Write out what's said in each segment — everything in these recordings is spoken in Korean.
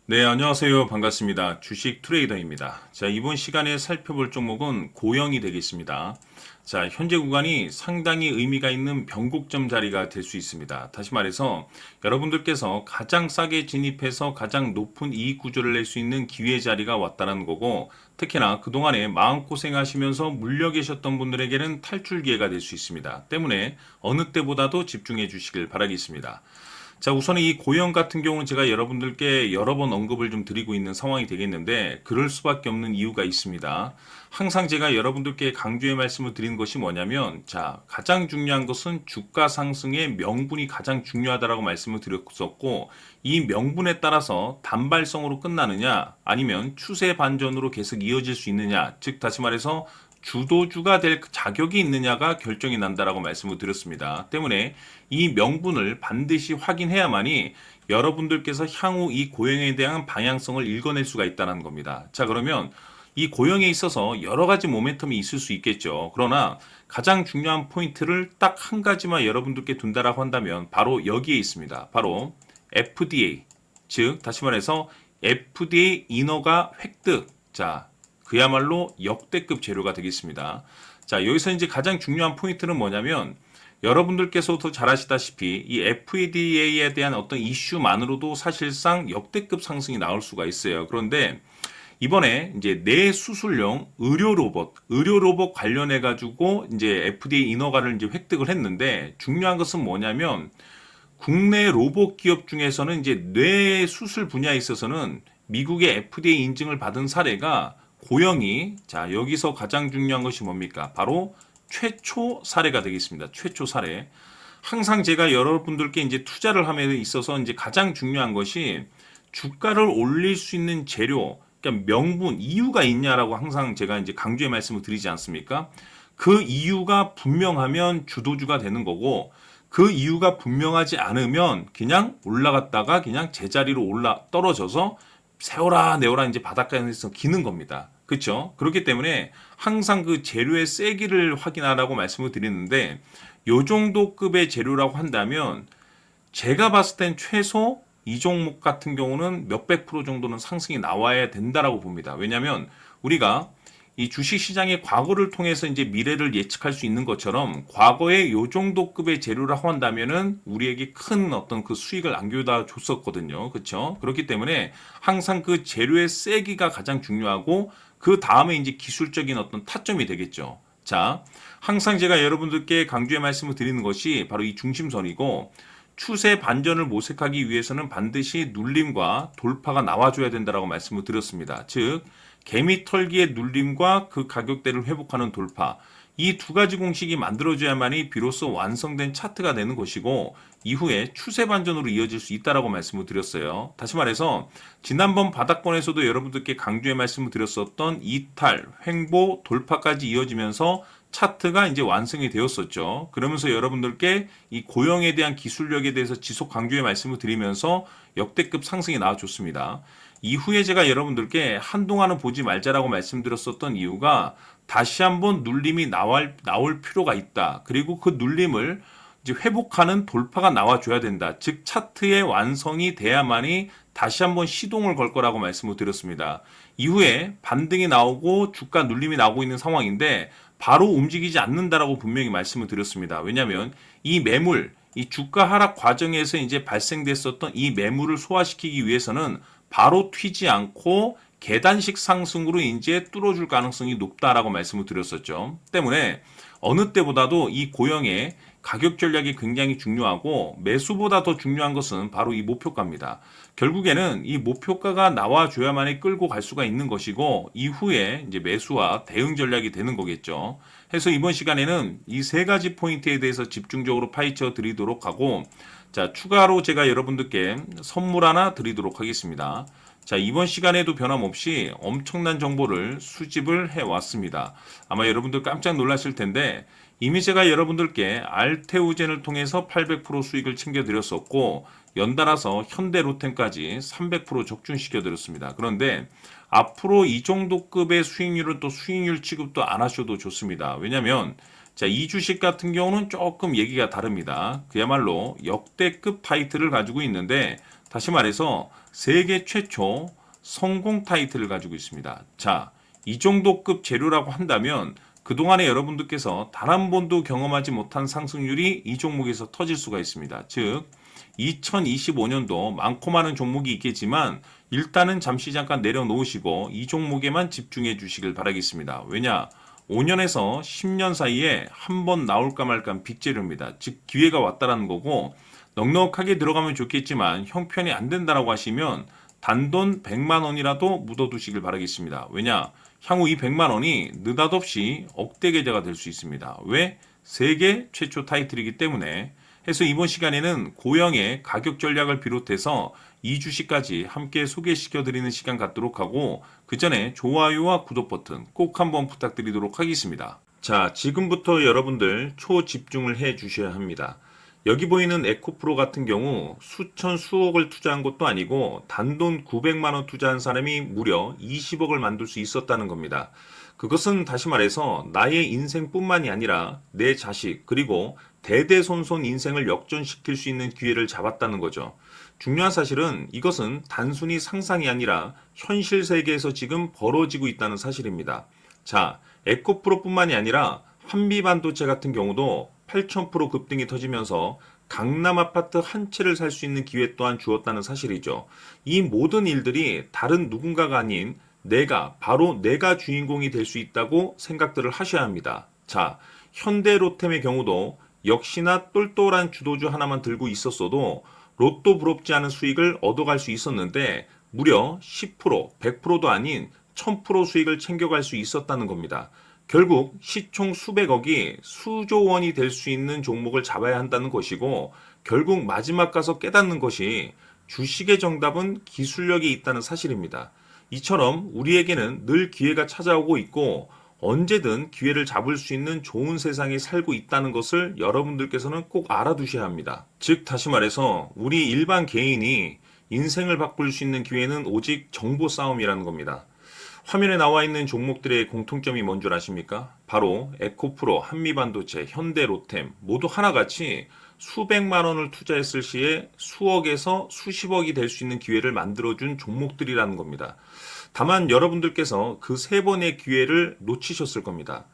네, 안녕하세요. 반갑습니다. 주식 트레이더입니다. 자, 이번 시간에 살펴볼 종목은 고영이 되겠습니다. 자, 현재 구간이 상당히 의미가 있는 변곡점 자리가 될 수 있습니다. 다시 말해서 여러분들께서 가장 싸게 진입해서 가장 높은 이익 구조를 낼 수 있는 기회 자리가 왔다는 거고, 특히나 그동안에 마음고생하시면서 물려 계셨던 분들에게는 탈출 기회가 될 수 있습니다. 때문에 어느 때보다도 집중해 주시길 바라겠습니다. 자, 우선 이 고형 같은 경우는 제가 여러분들께 여러 번 언급을 좀 드리고 있는 상황이 되겠는데, 그럴 수밖에 없는 이유가 있습니다. 항상 제가 여러분들께 강조의 말씀을 드리는 것이 뭐냐면, 자, 가장 중요한 것은 주가 상승의 명분이 가장 중요하다라고 말씀을 드렸었고, 이 명분에 따라서 단발성으로 끝나느냐, 아니면 추세 반전으로 계속 이어질 수 있느냐, 즉, 다시 말해서 주도주가 될 자격이 있느냐가 결정이 난다라고 말씀을 드렸습니다. 때문에 이 명분을 반드시 확인해야만이 여러분들께서 향후 이 고형에 대한 방향성을 읽어낼 수가 있다는 겁니다. 자, 그러면 이 고형에 있어서 여러 가지 모멘텀이 있을 수 있겠죠. 그러나 가장 중요한 포인트를 딱 한 가지만 여러분들께 둔다라고 한다면 바로 여기에 있습니다. 바로 FDA, 즉 다시 말해서 FDA 인허가 획득. 자, 그야말로 역대급 재료가 되겠습니다. 자, 여기서 이제 가장 중요한 포인트는 뭐냐면, 여러분들께서도 잘 아시다시피 이 FDA에 대한 어떤 이슈만으로도 사실상 역대급 상승이 나올 수가 있어요. 그런데 이번에 이제 뇌수술용 의료 로봇 관련해 가지고 이제 FDA 인허가를 이제 획득을 했는데, 중요한 것은 뭐냐면 국내 로봇 기업 중에서는 이제 뇌 수술 분야에 있어서는 미국의 FDA 인증을 받은 사례가 고영이, 자, 여기서 가장 중요한 것이 뭡니까? 바로 최초 사례가 되겠습니다. 최초 사례. 항상 제가 여러분들께 이제 투자를 함에 있어서 이제 가장 중요한 것이 주가를 올릴 수 있는 재료, 그러니까 명분, 이유가 있냐라고 항상 제가 이제 강조의 말씀을 드리지 않습니까? 그 이유가 분명하면 주도주가 되는 거고, 그 이유가 분명하지 않으면 그냥 올라갔다가 그냥 제자리로 떨어져서 세워라 내워라 이제 바닷가에서 기는 겁니다. 그렇죠? 그렇기 때문에 항상 그 재료의 세기를 확인하라고 말씀을 드리는데, 요 정도 급의 재료라고 한다면 제가 봤을 땐 최소 이 종목 같은 경우는 몇백 프로 정도는 상승이 나와야 된다라고 봅니다. 왜냐하면 우리가 이 주식 시장의 과거를 통해서 이제 미래를 예측할 수 있는 것처럼, 과거에 요 정도 급의 재료라고 한다면은 우리에게 큰 어떤 그 수익을 안겨다 줬었거든요. 그렇죠? 그렇기 때문에 항상 그 재료의 세기가 가장 중요하고, 그 다음에 이제 기술적인 어떤 타점이 되겠죠. 자, 항상 제가 여러분들께 강조의 말씀을 드리는 것이 바로 이 중심선이고, 추세 반전을 모색하기 위해서는 반드시 눌림과 돌파가 나와줘야 된다라고 말씀을 드렸습니다. 즉, 개미 털기의 눌림과 그 가격대를 회복하는 돌파, 이 두 가지 공식이 만들어져야만이 비로소 완성된 차트가 되는 것이고, 이후에 추세 반전으로 이어질 수 있다라고 말씀을 드렸어요. 다시 말해서 지난번 바닥권에서도 여러분들께 강조의 말씀을 드렸었던 이탈, 횡보, 돌파까지 이어지면서 차트가 이제 완성이 되었었죠. 그러면서 여러분들께 이 고영에 대한 기술력에 대해서 지속 강조의 말씀을 드리면서 역대급 상승이 나와줬습니다. 이후에 제가 여러분들께 한동안은 보지 말자라고 말씀드렸었던 이유가, 다시 한번 눌림이 나올 필요가 있다. 그리고 그 눌림을 이제 회복하는 돌파가 나와줘야 된다. 즉 차트의 완성이 돼야만이 다시 한번 시동을 걸 거라고 말씀을 드렸습니다. 이후에 반등이 나오고 주가 눌림이 나오고 있는 상황인데 바로 움직이지 않는다라고 분명히 말씀을 드렸습니다. 왜냐하면 이 매물, 이 주가 하락 과정에서 이제 발생됐었던 이 매물을 소화시키기 위해서는 바로 튀지 않고 계단식 상승으로 이제 뚫어줄 가능성이 높다라고 말씀을 드렸었죠. 때문에 어느 때보다도 이 고영의 가격 전략이 굉장히 중요하고, 매수보다 더 중요한 것은 바로 이 목표가입니다. 결국에는 이 목표가가 나와줘야만이 끌고 갈 수가 있는 것이고, 이후에 이제 매수와 대응 전략이 되는 거겠죠. 해서 이번 시간에는 이 세 가지 포인트에 대해서 집중적으로 파헤쳐 드리도록 하고, 자, 추가로 제가 여러분들께 선물 하나 드리도록 하겠습니다. 자, 이번 시간에도 변함없이 엄청난 정보를 수집을 해왔습니다. 아마 여러분들 깜짝 놀라실 텐데, 이미 제가 여러분들께 알테우젠을 통해서 800% 수익을 챙겨드렸었고, 연달아서 현대로템까지 300% 적중시켜드렸습니다. 그런데 앞으로 이 정도 급의 수익률은 또 수익률 취급도 안 하셔도 좋습니다. 왜냐하면 자, 이 주식 같은 경우는 조금 얘기가 다릅니다. 그야말로 역대급 타이틀을 가지고 있는데 다시 말해서 세계 최초 성공 타이틀을 가지고 있습니다. 자, 이 정도 급 재료라고 한다면 그동안에 여러분들께서 단 한 번도 경험하지 못한 상승률이 이 종목에서 터질 수가 있습니다. 즉 2025년도 많고 많은 종목이 있겠지만 일단은 잠시 잠깐 내려놓으시고 이 종목에만 집중해 주시길 바라겠습니다. 왜냐? 5년에서 10년 사이에 한 번 나올까 말까 빅재료입니다. 즉 기회가 왔다라는 거고 넉넉하게 들어가면 좋겠지만 형편이 안 된다라고 하시면 단돈 100만 원이라도 묻어두시길 바라겠습니다. 왜냐? 향후 이 100만 원이 느닷없이 억대 계좌가 될 수 있습니다. 왜? 세계 최초 타이틀이기 때문에. 해서 이번 시간에는 고영의 가격 전략을 비롯해서 이 주식까지 함께 소개시켜 드리는 시간 갖도록 하고 그 전에 좋아요와 구독 버튼 꼭 한번 부탁드리도록 하겠습니다. 자, 지금부터 여러분들 초집중을 해 주셔야 합니다. 여기 보이는 에코프로 같은 경우 수천 수억을 투자한 것도 아니고 단돈 900만 원 투자한 사람이 무려 20억을 만들 수 있었다는 겁니다. 그것은 다시 말해서 나의 인생뿐만이 아니라 내 자식 그리고 대대손손 인생을 역전시킬 수 있는 기회를 잡았다는 거죠. 중요한 사실은 이것은 단순히 상상이 아니라 현실 세계에서 지금 벌어지고 있다는 사실입니다. 자, 에코프로뿐만이 아니라 한미반도체 같은 경우도 8,000% 급등이 터지면서 강남 아파트 한 채를 살 수 있는 기회 또한 주었다는 사실이죠. 이 모든 일들이 다른 누군가가 아닌 바로 내가 주인공이 될 수 있다고 생각들을 하셔야 합니다. 자, 현대로템의 경우도 역시나 똘똘한 주도주 하나만 들고 있었어도 로또 부럽지 않은 수익을 얻어갈 수 있었는데 무려 10%, 100%도 아닌 1000% 수익을 챙겨갈 수 있었다는 겁니다. 결국 시총 수백억이 수조 원이 될 수 있는 종목을 잡아야 한다는 것이고 결국 마지막 가서 깨닫는 것이 주식의 정답은 기술력이 있다는 사실입니다. 이처럼 우리에게는 늘 기회가 찾아오고 있고 언제든 기회를 잡을 수 있는 좋은 세상에 살고 있다는 것을 여러분들께서는 꼭 알아두셔야 합니다. 즉 다시 말해서 우리 일반 개인이 인생을 바꿀 수 있는 기회는 오직 정보 싸움이라는 겁니다. 화면에 나와 있는 종목들의 공통점이 뭔 줄 아십니까? 바로 에코프로, 한미반도체, 현대로템 모두 하나같이 수백만 원을 투자했을 시에 수억에서 수십억이 될 수 있는 기회를 만들어준 종목들이라는 겁니다. 다만 여러분들께서 그 세 번의 기회를 놓치셨을 겁니다.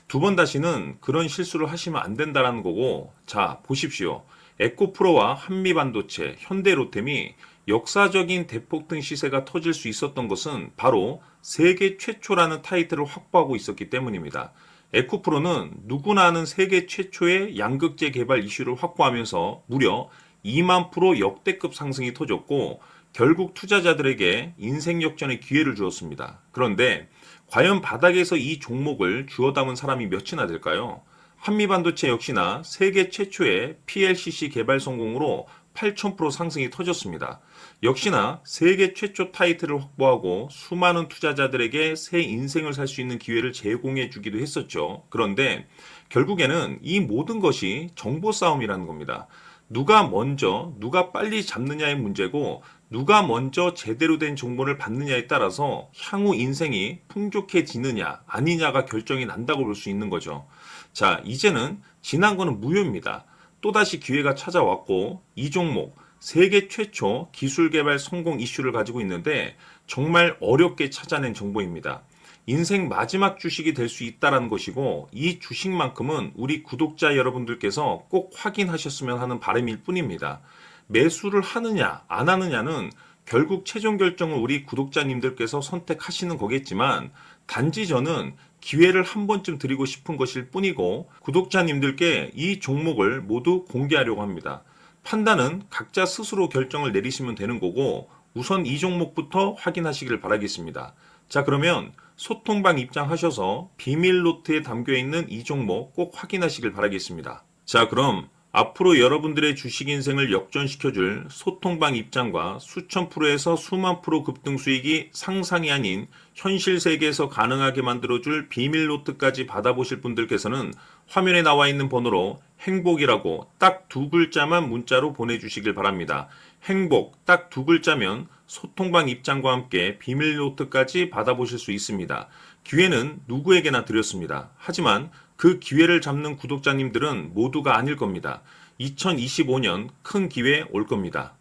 두 번 다시는 그런 실수를 하시면 안 된다는 거고 자 보십시오. 에코프로와 한미반도체, 현대로템이 역사적인 대폭등 시세가 터질 수 있었던 것은 바로 세계 최초라는 타이틀을 확보하고 있었기 때문입니다. 에코프로는 누구나 아는 세계 최초의 양극재 개발 이슈를 확보하면서 무려 2만 프로 역대급 상승이 터졌고 결국 투자자들에게 인생 역전의 기회를 주었습니다. 그런데 과연 바닥에서 이 종목을 주워 담은 사람이 몇이나 될까요? 한미반도체 역시나 세계 최초의 PLCC 개발 성공으로 8,000% 상승이 터졌습니다. 역시나 세계 최초 타이틀을 확보하고 수많은 투자자들에게 새 인생을 살 수 있는 기회를 제공해 주기도 했었죠. 그런데 결국에는 이 모든 것이 정보 싸움이라는 겁니다. 누가 먼저, 누가 빨리 잡느냐의 문제고 누가 먼저 제대로 된 정보를 받느냐에 따라서 향후 인생이 풍족해지느냐 아니냐가 결정이 난다고 볼 수 있는 거죠. 자, 이제는 지난 거는 무효입니다. 또다시 기회가 찾아왔고 이 종목 세계 최초 기술 개발 성공 이슈를 가지고 있는데 정말 어렵게 찾아낸 정보입니다. 인생 마지막 주식이 될 수 있다는 것이고 이 주식만큼은 우리 구독자 여러분들께서 꼭 확인하셨으면 하는 바람일 뿐입니다. 매수를 하느냐 안 하느냐는 결국 최종 결정을 우리 구독자님들께서 선택하시는 거겠지만 단지 저는 기회를 한 번쯤 드리고 싶은 것일 뿐이고 구독자님들께 이 종목을 모두 공개하려고 합니다. 판단은 각자 스스로 결정을 내리시면 되는 거고 우선 이 종목부터 확인하시길 바라겠습니다. 자, 그러면 소통방 입장하셔서 비밀 노트에 담겨 있는 이 종목 꼭 확인하시길 바라겠습니다. 자, 그럼 앞으로 여러분들의 주식 인생을 역전시켜줄 소통방 입장과 수천 프로에서 수만 프로 급등 수익이 상상이 아닌 현실 세계에서 가능하게 만들어줄 비밀 노트까지 받아보실 분들께서는 화면에 나와 있는 번호로 행복이라고 딱 두 글자만 문자로 보내주시길 바랍니다. 행복 딱 두 글자면 소통방 입장과 함께 비밀 노트까지 받아보실 수 있습니다. 기회는 누구에게나 드렸습니다. 하지만 그 기회를 잡는 구독자님들은 모두가 아닐 겁니다. 2025년 큰 기회 올 겁니다.